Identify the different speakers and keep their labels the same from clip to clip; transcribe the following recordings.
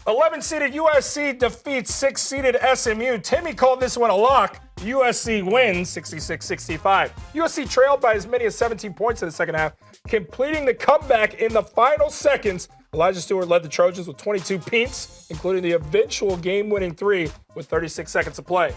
Speaker 1: 11-seeded USC defeats 6-seeded SMU. Timmy called this one a lock. USC wins 66-65. USC trailed by as many as 17 points in the second half, completing the comeback in the final seconds. Elijah Stewart led the Trojans with 22 points, including the eventual game-winning three with 36 seconds to play.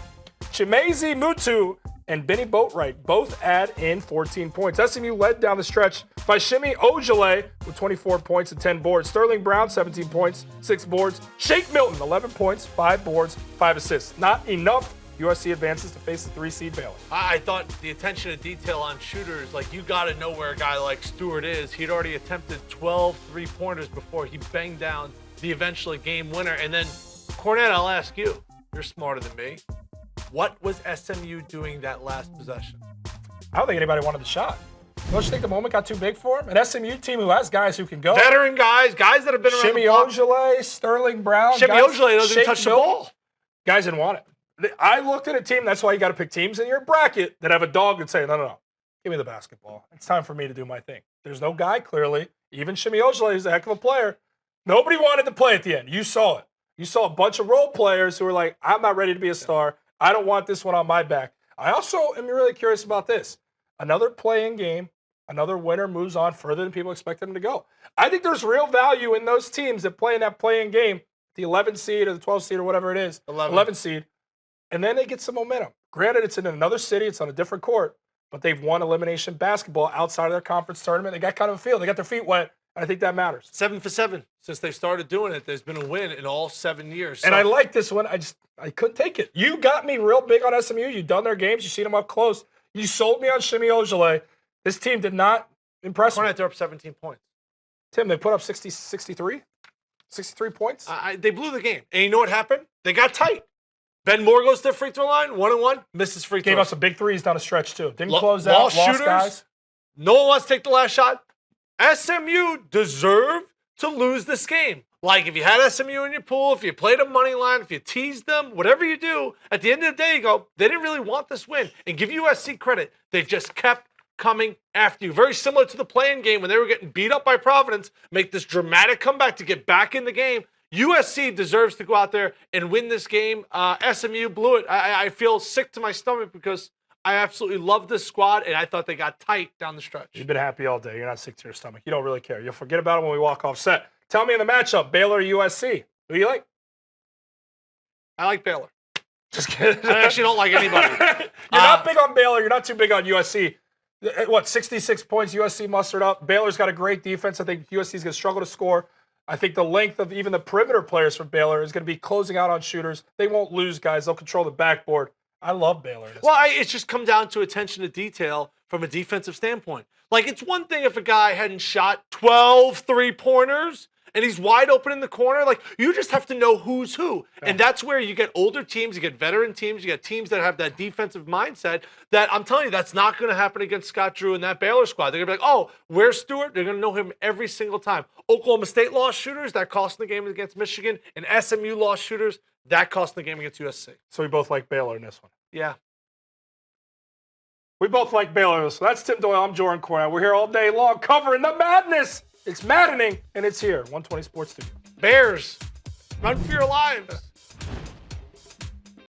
Speaker 1: Chimezie Mutu and Benny Boatwright both add in 14 points. SMU led down the stretch by Shimi Ojale with 24 points and 10 boards. Sterling Brown, 17 points, 6 boards. Shake Milton, 11 points, 5 boards, 5 assists. Not enough. USC advances to face the 3-seed Baylor.
Speaker 2: I thought the attention to detail on shooters, like you got to know where a guy like Stewart is. He'd already attempted 12 three-pointers before he banged down the eventually game winner. And then, Cornette, I'll ask you. You're smarter than me. What was SMU doing that last possession?
Speaker 1: I don't think anybody wanted the shot. Don't you think the moment got too big for him? An SMU team who has guys who can go.
Speaker 2: Veteran guys that have been around the block.
Speaker 1: Shimi Ojale, Sterling Brown.
Speaker 2: Shimi Ojale doesn't even touch the ball.
Speaker 1: Guys didn't want it. I looked at a team, that's why you got to pick teams in your bracket that have a dog and say, no, give me the basketball. It's time for me to do my thing. There's no guy, clearly. Even Shimi Ojale is a heck of a player. Nobody wanted to play at the end. You saw it. You saw a bunch of role players who were like, I'm not ready to be a star. I don't want this one on my back. I also am really curious about this. Another play-in game, another winner moves on further than people expected them to go. I think there's real value in those teams that play in that play-in game, the 11 seed or the 12 seed or whatever it is, 11 seed. And then they get some momentum. Granted, it's in another city. It's on a different court. But they've won elimination basketball outside of their conference tournament. They got kind of a feel. They got their feet wet. And I think that matters.
Speaker 2: 7 for 7. Since they started doing it, there's been a win in all 7 years. So.
Speaker 1: And I like this one. I couldn't take it. You got me real big on SMU. You've done their games. You've seen them up close. You sold me on Shimi Ojale. This team did not impress me.
Speaker 2: They're up 17 points.
Speaker 1: Tim, they put up 63 points?
Speaker 2: They blew the game. And you know what happened? They got tight. Ben Moore goes to the free throw line, 1-1, misses free throw.
Speaker 1: Gave us some big threes down the stretch, too. Didn't close out, lost shooters, guys.
Speaker 2: No one wants to take the last shot. SMU deserved to lose this game. Like, if you had SMU in your pool, if you played a money line, if you teased them, whatever you do, at the end of the day, you go, they didn't really want this win. And give USC credit. They just kept coming after you. Very similar to the play-in game when they were getting beat up by Providence, make this dramatic comeback to get back in the game. USC deserves to go out there and win this game. SMU blew it. I feel sick to my stomach because I absolutely love this squad, and I thought they got tight down the stretch.
Speaker 1: You've been happy all day. You're not sick to your stomach. You don't really care. You'll forget about it when we walk off set. Tell me in the matchup, Baylor or USC. Who do you like?
Speaker 2: I like Baylor.
Speaker 1: Just kidding.
Speaker 2: I actually don't like anybody.
Speaker 1: You're not big on Baylor. You're not too big on USC. What, 66 points USC mustered up. Baylor's got a great defense. I think USC is going to struggle to score. I think the length of even the perimeter players for Baylor is going to be closing out on shooters. They won't lose, guys. They'll control the backboard. I love Baylor.
Speaker 2: It's just come down to attention to detail from a defensive standpoint. Like, it's one thing if a guy hadn't shot 12 three-pointers and he's wide open in the corner. Like, you just have to know who's who. Yeah. And that's where you get older teams, you get veteran teams, you get teams that have that defensive mindset that I'm telling you, that's not going to happen against Scott Drew and that Baylor squad. They're going to be like, oh, where's Stewart? They're going to know him every single time. Oklahoma State lost shooters. That cost the game against Michigan. And SMU lost shooters. That cost the game against USC.
Speaker 1: So we both like Baylor in this one.
Speaker 2: Yeah.
Speaker 1: We both like Baylor in this one. That's Tim Doyle. I'm Jordan Cornell. We're here all day long covering the madness. It's maddening, and it's here. 120 Sports Studio.
Speaker 2: Bears, run for your lives.